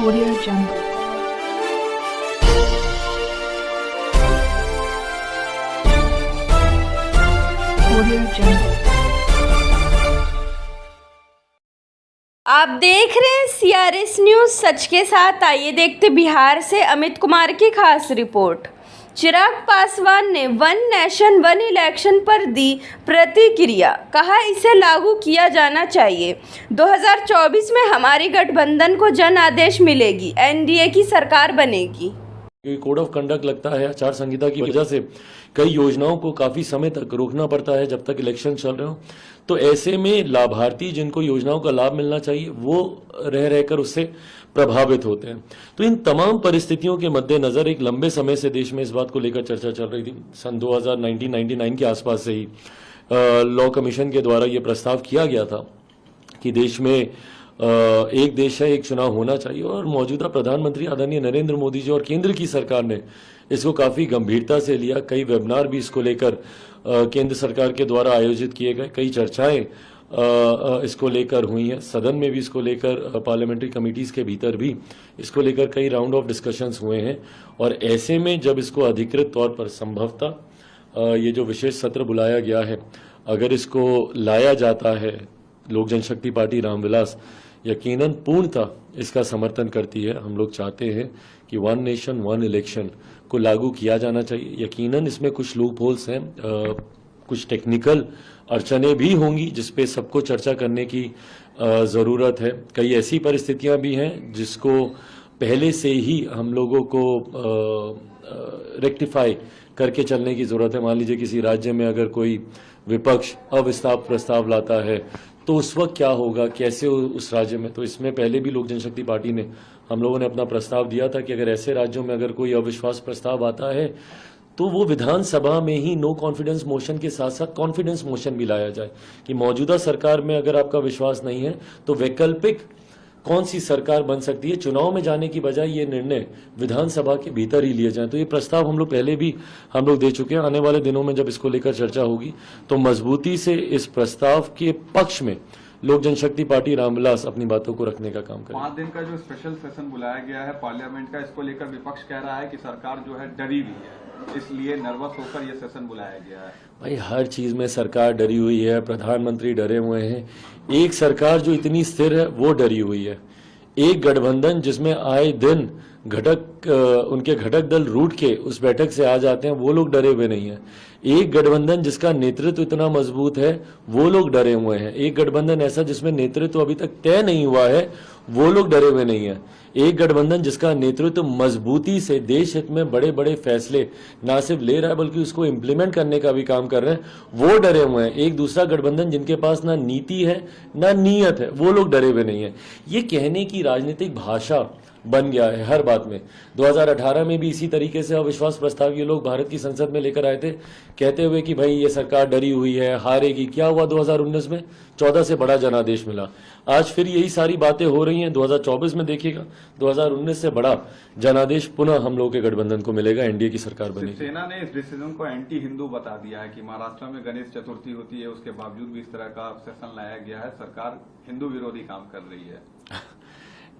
Audio Jungle. Audio Jungle. आप देख रहे हैं CRS न्यूज़ सच के साथ। आइए देखते बिहार से अमित कुमार की खास रिपोर्ट। चिराग पासवान ने वन नेशन वन इलेक्शन पर दी प्रतिक्रिया, कहा इसे लागू किया जाना चाहिए। 2024 में हमारी गठबंधन को जन आदेश मिलेगी, NDA की सरकार बनेगी। कोड ऑफ कंडक्ट लगता है, आचार संहिता की वजह से कई योजनाओं को काफी समय तक रोकना पड़ता है जब तक इलेक्शन चल रहे हो। तो ऐसे में लाभार्थी जिनको योजनाओं का लाभ मिलना चाहिए वो रह रहकर उससे प्रभावित होते हैं। तो इन तमाम परिस्थितियों के मद्देनजर एक लंबे समय से देश में इस बात को लेकर चर्चा चल रही थी। सन 1999 के आसपास से ही लॉ कमीशन के द्वारा ये प्रस्ताव किया गया था कि देश में एक देश है एक चुनाव होना चाहिए, और मौजूदा प्रधानमंत्री आदरणीय नरेंद्र मोदी जी और केंद्र की सरकार ने इसको काफ़ी गंभीरता से लिया। कई वेबिनार भी इसको लेकर केंद्र सरकार के द्वारा आयोजित किए गए, कई चर्चाएं इसको लेकर हुई हैं, सदन में भी इसको लेकर पार्लियामेंट्री कमिटीज़ के भीतर भी इसको लेकर कई राउंड ऑफ डिस्कशंस हुए हैं। और ऐसे में जब इसको अधिकृत तौर पर संभवतः ये जो विशेष सत्र बुलाया गया है, अगर इसको लाया जाता है, लोक जनशक्ति पार्टी रामविलास यकीनन पूर्णतः इसका समर्थन करती है। हम लोग चाहते हैं कि वन नेशन वन इलेक्शन को लागू किया जाना चाहिए। यकीनन इसमें कुछ लूप होल्स हैं, कुछ टेक्निकल अड़चनें भी होंगी जिस पे सबको चर्चा करने की ज़रूरत है। कई ऐसी परिस्थितियां भी हैं जिसको पहले से ही हम लोगों को रेक्टिफाई करके चलने की ज़रूरत है। मान लीजिए किसी राज्य में अगर कोई विपक्ष अविस्तार प्रस्ताव लाता है तो उस वक्त क्या होगा, कैसे उस राज्य में। तो इसमें पहले भी लोक जनशक्ति पार्टी ने, हम लोगों ने अपना प्रस्ताव दिया था कि अगर ऐसे राज्यों में अगर कोई अविश्वास प्रस्ताव आता है तो वो विधानसभा में ही नो कॉन्फिडेंस मोशन के साथ साथ कॉन्फिडेंस मोशन भी लाया जाए कि मौजूदा सरकार में अगर आपका विश्वास नहीं है तो वैकल्पिक कौन सी सरकार बन सकती है। चुनाव में जाने की बजाय ये निर्णय विधानसभा के भीतर ही लिए जाएं। तो ये प्रस्ताव हम लोग पहले भी हम लोग दे चुके हैं। आने वाले दिनों में जब इसको लेकर चर्चा होगी तो मजबूती से इस प्रस्ताव के पक्ष में लोक जनशक्ति पार्टी रामविलास अपनी बातों को रखने का काम करेगी। 5 दिन का जो स्पेशल सेशन बुलाया गया है पार्लियामेंट का, इसको लेकर विपक्ष कह रहा है कि सरकार जो है डरी हुई है, इसलिए नर्वस होकर ये सेशन बुलाया गया है। भाई हर चीज में सरकार डरी हुई है, प्रधानमंत्री डरे हुए हैं। एक सरकार जो इतनी स्थिर है वो डरी हुई है। एक गठबंधन जिसमें आए दिन उनके घटक दल रूठ के उस बैठक से आ जाते हैं, वो लोग डरे हुए नहीं हैं। एक गठबंधन जिसका नेतृत्व इतना मजबूत है वो लोग डरे हुए हैं। एक गठबंधन ऐसा जिसमें नेतृत्व अभी तक तय नहीं हुआ है वो लोग डरे हुए नहीं हैं। एक गठबंधन जिसका नेतृत्व मजबूती से देश हित में बड़े बड़े फैसले ना सिर्फ ले रहा है बल्कि उसको इम्प्लीमेंट करने का भी काम कर रहे हैं, वो डरे हुए हैं। एक दूसरा गठबंधन जिनके पास ना नीति है ना नीयत है, वो लोग डरे हुए नहीं है। ये कहने की राजनीतिक भाषा बन गया है हर बात में। 2018 में भी इसी तरीके से अविश्वास प्रस्ताव ये लोग भारत की संसद में लेकर आए थे, कहते हुए कि भाई ये सरकार डरी हुई है, हारेगी। क्या हुआ 2019 में? 14 से बड़ा जनादेश मिला। आज फिर यही सारी बातें हो रही हैं। 2024 में देखिएगा 2019 से बड़ा जनादेश पुनः हम लोग के गठबंधन को मिलेगा, NDA की सरकार बनेगी। सेना ने इस डिसीजन को एंटी हिंदू बता दिया है कि महाराष्ट्र में गणेश चतुर्थी होती है, उसके बावजूद भी इस तरह का सेशन लाया गया है। सरकार हिंदू विरोधी काम कर रही है।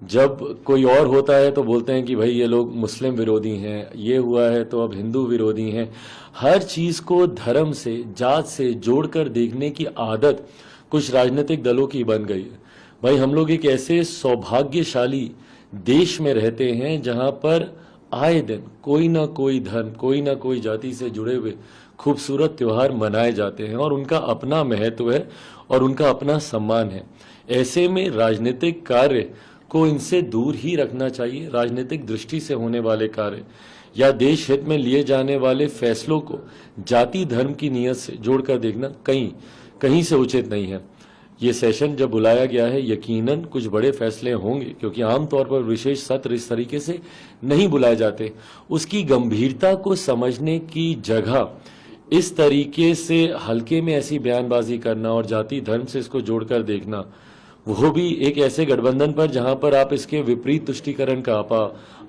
जब कोई और होता है तो बोलते हैं कि भाई ये लोग मुस्लिम विरोधी हैं, ये हुआ है तो अब हिंदू विरोधी हैं। हर चीज को धर्म से जात से जोड़कर देखने की आदत कुछ राजनीतिक दलों की बन गई है। भाई हम लोग एक ऐसे सौभाग्यशाली देश में रहते हैं जहां पर आए दिन कोई ना कोई धर्म, कोई ना कोई जाति से जुड़े हुए खूबसूरत त्योहार मनाए जाते हैं और उनका अपना महत्व है और उनका अपना सम्मान है। ऐसे में राजनीतिक कार्य को इनसे दूर ही रखना चाहिए। राजनीतिक दृष्टि से होने वाले कार्य या देश हित में लिए जाने वाले फैसलों को जाति धर्म की नीयत से जोड़कर देखना कहीं से उचित नहीं है। ये सेशन जब बुलाया गया है यकीनन कुछ बड़े फैसले होंगे, क्योंकि आमतौर पर विशेष सत्र इस तरीके से नहीं बुलाए जाते। उसकी गंभीरता को समझने की जगह इस तरीके से हल्के में ऐसी बयानबाजी करना और जाति धर्म से इसको जोड़कर देखना, वो भी एक ऐसे गठबंधन पर जहां पर आप इसके विपरीत तुष्टीकरण का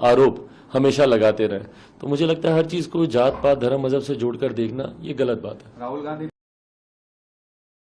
आरोप हमेशा लगाते रहे। तो मुझे लगता है हर चीज को जात पात धर्म मजहब से जोड़कर देखना ये गलत बात है। राहुल गांधी